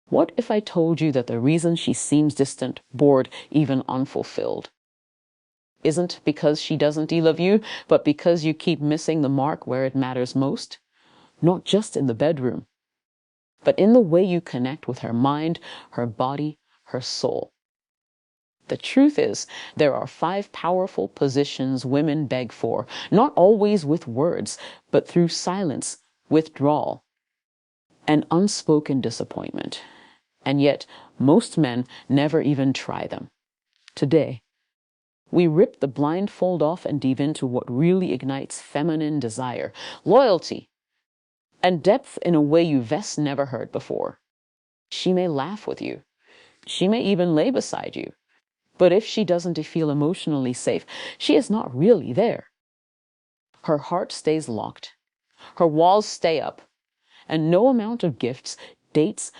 What if I told you that the reason she seems distant, bored, even unfulfilled, isn't because she doesn't love you, but because you keep missing the mark where it matters most? Not just in the bedroom, but in the way you connect with her mind, her body, her soul. The truth is, there are 5 powerful positions women beg for, not always with words, but through silence, withdrawal, and unspoken disappointment. And yet, most men never even try them. Today, we rip the blindfold off and dive into what really ignites feminine desire, loyalty, and depth in a way you've never heard before. She may laugh with you. She may even lay beside you. But if she doesn't feel emotionally safe, she is not really there. Her heart stays locked. Her walls stay up. And no amount of gifts, dates,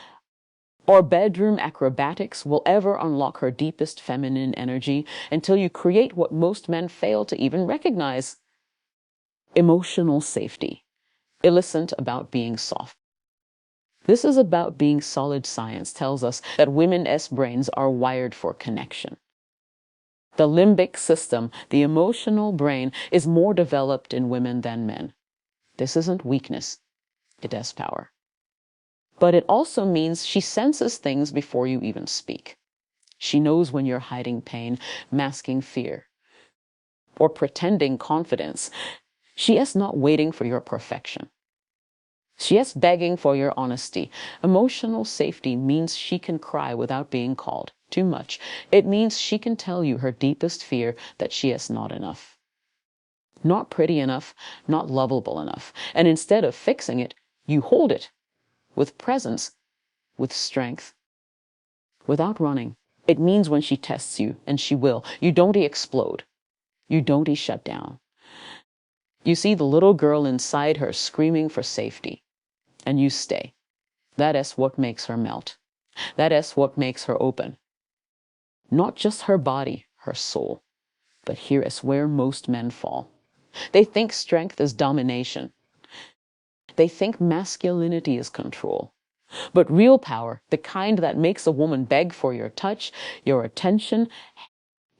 or bedroom acrobatics will ever unlock her deepest feminine energy until you create what most men fail to even recognize: emotional safety. It isn't about being soft. This is about being solid. Science tells us that women's brains are wired for connection. The limbic system, the emotional brain, is more developed in women than men. This isn't weakness, it has power. But it also means she senses things before you even speak. She knows when you're hiding pain, masking fear, or pretending confidence. She is not waiting for your perfection. She is begging for your honesty. Emotional safety means she can cry without being called too much. It means she can tell you her deepest fear, that she is not enough. Not pretty enough, not lovable enough. And instead of fixing it, you hold it with presence, with strength, without running. It means when she tests you, and she will, you don't explode. You don't shut down. You see the little girl inside her screaming for safety, and you stay. That is what makes her melt. That is what makes her open. Not just her body, her soul. But here is where most men fall. They think strength is domination. They think masculinity is control. But real power, the kind that makes a woman beg for your touch, your attention,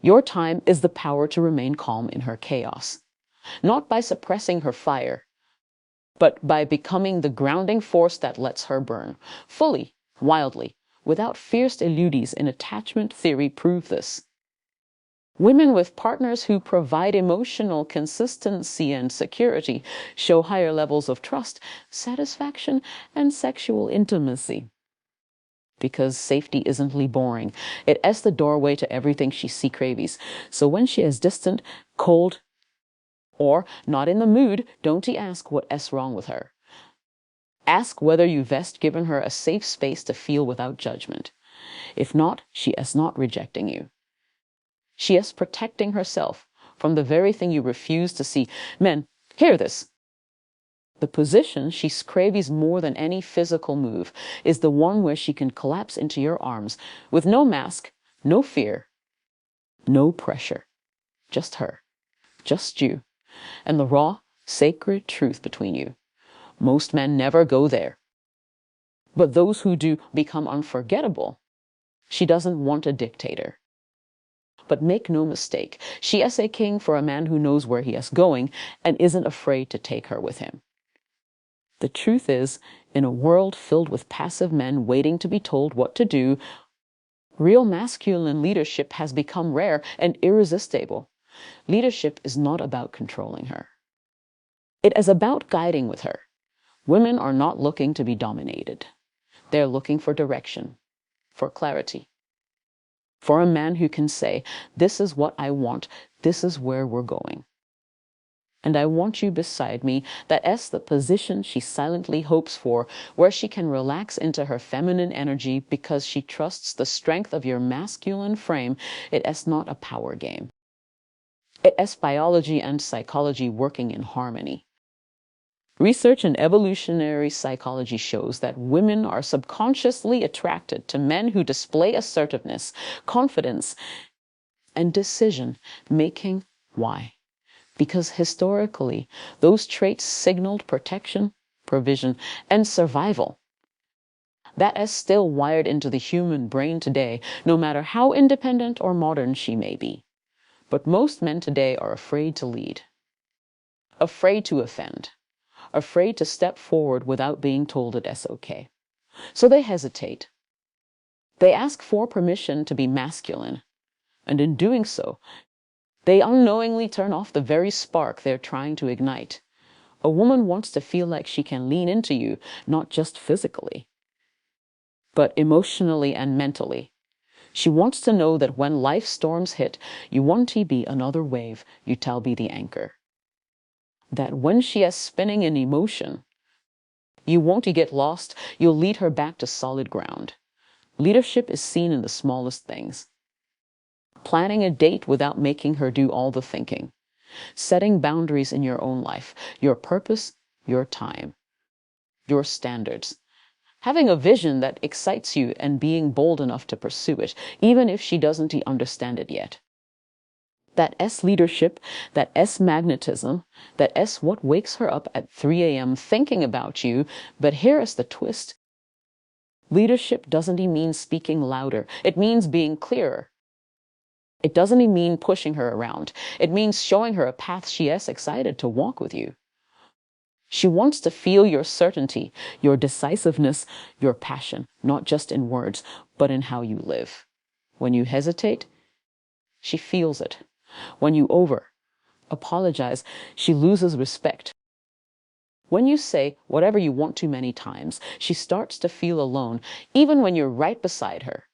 your time, is the power to remain calm in her chaos. Not by suppressing her fire, but by becoming the grounding force that lets her burn, fully, wildly, without fierce illusions. In attachment theory prove this. Women with partners who provide emotional consistency and security show higher levels of trust, satisfaction, and sexual intimacy. Because safety isn't boring. It is the doorway to everything she craves. So when she is distant, cold, or not in the mood, don't ask what is wrong with her. Ask whether you've given her a safe space to feel without judgment. If not, she is not rejecting you. She is protecting herself from the very thing you refuse to see. Men, hear this. The position she craves more than any physical move is the one where she can collapse into your arms with no mask, no fear, no pressure. Just her, just you, and the raw, sacred truth between you. Most men never go there. But those who do become unforgettable. She doesn't want a dictator. But make no mistake, she is a king for a man who knows where he is going and isn't afraid to take her with him. The truth is, in a world filled with passive men waiting to be told what to do, real masculine leadership has become rare and irresistible. Leadership is not about controlling her. It is about guiding with her. Women are not looking to be dominated. They're looking for direction, for clarity. For a man who can say, this is what I want, this is where we're going. And I want you beside me. That is the position she silently hopes for, where she can relax into her feminine energy because she trusts the strength of your masculine frame. It is not a power game. It is biology and psychology working in harmony. Research in evolutionary psychology shows that women are subconsciously attracted to men who display assertiveness, confidence, and decision-making. Why? Because historically, those traits signaled protection, provision, and survival. That is still wired into the human brain today, no matter how independent or modern she may be. But most men today are afraid to lead, afraid to offend, afraid to step forward without being told that it's okay. So they hesitate. They ask for permission to be masculine, and in doing so, they unknowingly turn off the very spark they're trying to ignite. A woman wants to feel like she can lean into you, not just physically, but emotionally and mentally. She wants to know that when life storms hit, you won't be another wave, you tell be the anchor. That when she is spinning in emotion, you won't get lost, you'll lead her back to solid ground. Leadership is seen in the smallest things. Planning a date without making her do all the thinking. Setting boundaries in your own life, your purpose, your time, your standards. Having a vision that excites you and being bold enough to pursue it, even if she doesn't understand it yet. That S leadership, that S magnetism, that S what wakes her up at 3 a.m. thinking about you. But here is the twist. Leadership doesn't mean speaking louder. It means being clearer. It doesn't mean pushing her around. It means showing her a path she is excited to walk with you. She wants to feel your certainty, your decisiveness, your passion, not just in words, but in how you live. When you hesitate, she feels it. When you apologize, she loses respect. When you say whatever you want too many times, she starts to feel alone, even when you're right beside her.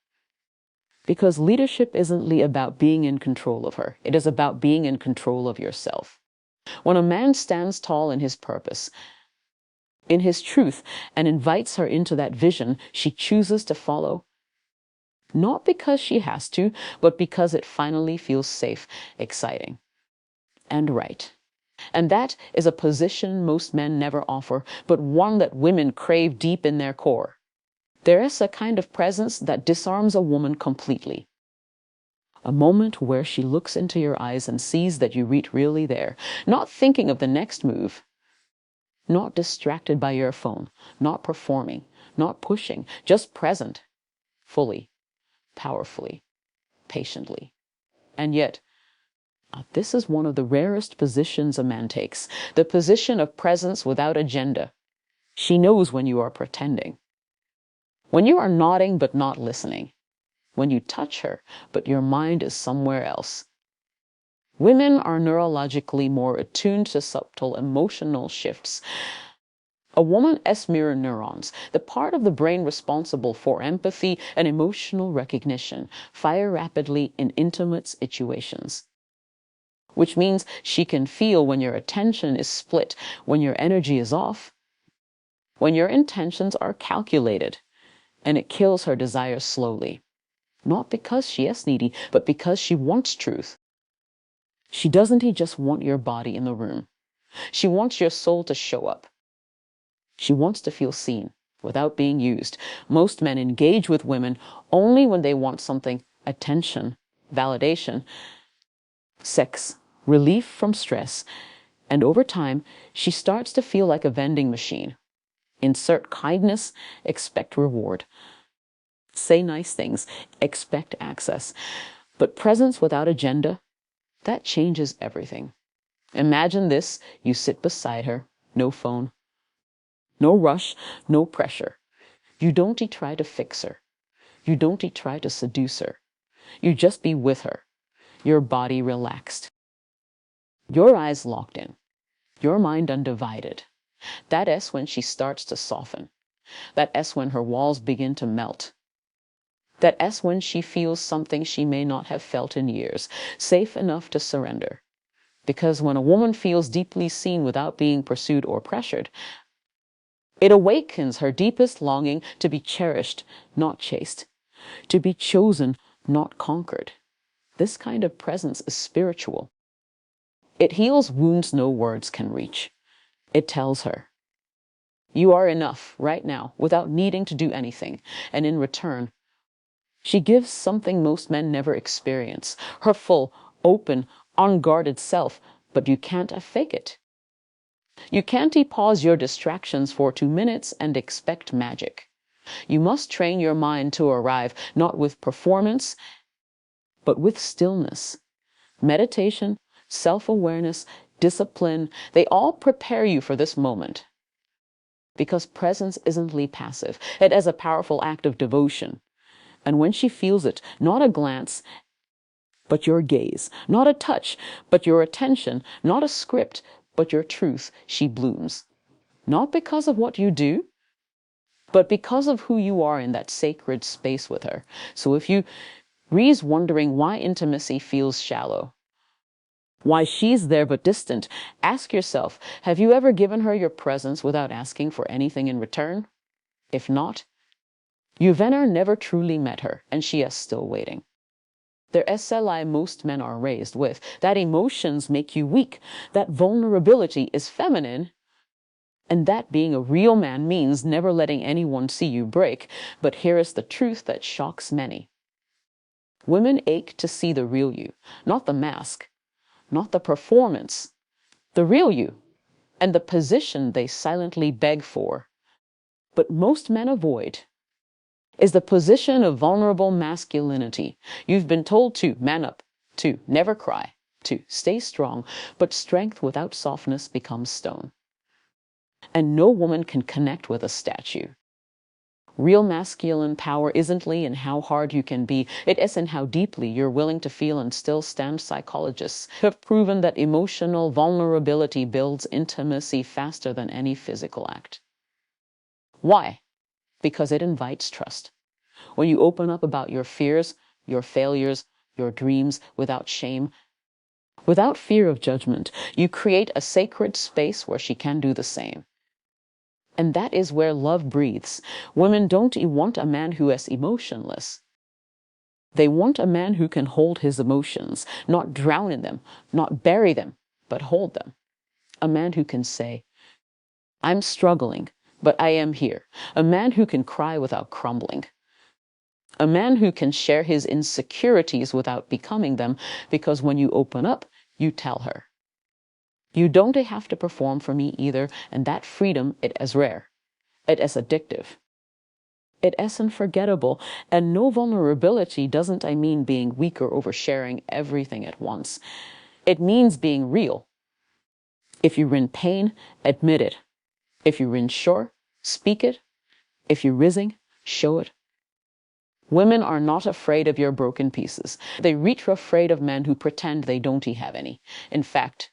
Because leadership isn't about being in control of her. It is about being in control of yourself. When a man stands tall in his purpose, in his truth, and invites her into that vision she chooses to follow, not because she has to, but because it finally feels safe, exciting, and right. And that is a position most men never offer, but one that women crave deep in their core. There is a kind of presence that disarms a woman completely. A moment where she looks into your eyes and sees that you're really there, not thinking of the next move, not distracted by your phone, not performing, not pushing, just present, fully, powerfully, patiently. And yet, this is one of the rarest positions a man takes, the position of presence without agenda. She knows when you are pretending, when you are nodding but not listening, when you touch her but your mind is somewhere else. Women are neurologically more attuned to subtle emotional shifts. A woman has mirror neurons, the part of the brain responsible for empathy and emotional recognition, fire rapidly in intimate situations. Which means she can feel when your attention is split, when your energy is off, when your intentions are calculated, and it kills her desire slowly. Not because she is needy, but because she wants truth. She doesn't just want your body in the room. She wants your soul to show up. She wants to feel seen without being used. Most men engage with women only when they want something: attention, validation, sex, relief from stress. And over time, she starts to feel like a vending machine. Insert kindness, expect reward. Say nice things, expect access. But presence without agenda, that changes everything. Imagine this: you sit beside her, no phone, no rush, no pressure. You don't try to fix her. You don't try to seduce her. You just be with her, your body relaxed, your eyes locked in, your mind undivided. That is when she starts to soften. That is when her walls begin to melt. That is when she feels something she may not have felt in years, safe enough to surrender. Because when a woman feels deeply seen without being pursued or pressured, it awakens her deepest longing to be cherished, not chased, to be chosen, not conquered. This kind of presence is spiritual. It heals wounds no words can reach. It tells her, you are enough right now without needing to do anything. And in return, she gives something most men never experience: her full, open, unguarded self. But you can't fake it. You can't pause your distractions for 2 minutes and expect magic. You must train your mind to arrive not with performance, but with stillness. Meditation, self-awareness, discipline, they all prepare you for this moment. Because presence isn't passive. It is a powerful act of devotion. And when she feels it, not a glance, but your gaze, not a touch, but your attention, not a script, but your truth, she blooms. Not because of what you do, but because of who you are in that sacred space with her. So if you Ree's wondering why intimacy feels shallow, why she's there but distant, ask yourself, have you ever given her your presence without asking for anything in return? If not, you've never truly met her, and she is still waiting. Their SLI most men are raised with, that emotions make you weak, that vulnerability is feminine, and that being a real man means never letting anyone see you break. But here is the truth that shocks many. Women ache to see the real you, not the mask, not the performance, the real you, and the position they silently beg for. But most men avoid is the position of vulnerable masculinity. You've been told to man up, to never cry, to stay strong, but strength without softness becomes stone. And no woman can connect with a statue. Real masculine power isn't in how hard you can be, it is in how deeply you're willing to feel and still stand. Psychologists have proven that emotional vulnerability builds intimacy faster than any physical act. Why? Because it invites trust. When you open up about your fears, your failures, your dreams without shame, without fear of judgment, you create a sacred space where she can do the same. And that is where love breathes. Women don't want a man who is emotionless. They want a man who can hold his emotions, not drown in them, not bury them, but hold them. A man who can say, I'm struggling, but I am here. A man who can cry without crumbling. A man who can share his insecurities without becoming them, because when you open up, you tell her. You don't have to perform for me either, and that freedom, it is rare. It is addictive. It is unforgettable, and no vulnerability doesn't mean being weak or oversharing everything at once. It means being real. If you're in pain, admit it. If you're unsure, speak it. If you're rising, show it. Women are not afraid of your broken pieces. They reach afraid of men who pretend they don't have any. In fact,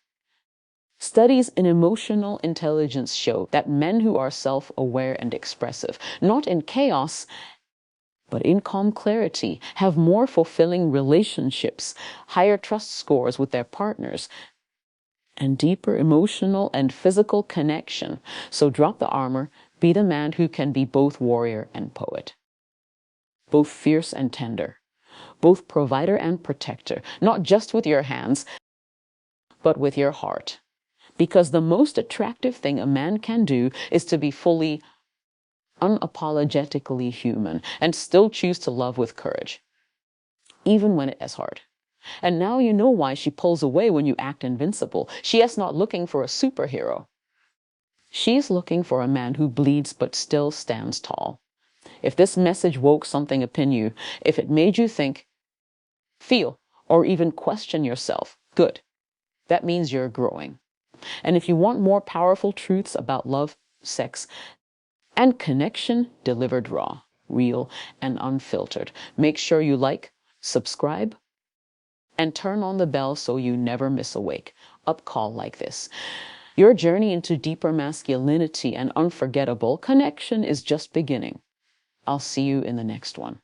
studies in emotional intelligence show that men who are self-aware and expressive, not in chaos, but in calm clarity, have more fulfilling relationships, higher trust scores with their partners, and deeper emotional and physical connection. So drop the armor, be the man who can be both warrior and poet, both fierce and tender, both provider and protector, not just with your hands, but with your heart. Because the most attractive thing a man can do is to be fully, unapologetically human and still choose to love with courage, even when it is hard. And now you know why she pulls away when you act invincible. She is not looking for a superhero. She's looking for a man who bleeds but still stands tall. If this message woke something up in you, if it made you think, feel, or even question yourself, good. That means you're growing. And if you want more powerful truths about love, sex, and connection delivered raw, real, and unfiltered, make sure you like, subscribe, and turn on the bell so you never miss a wake-up call like this. Your journey into deeper masculinity and unforgettable connection is just beginning. I'll see you in the next one.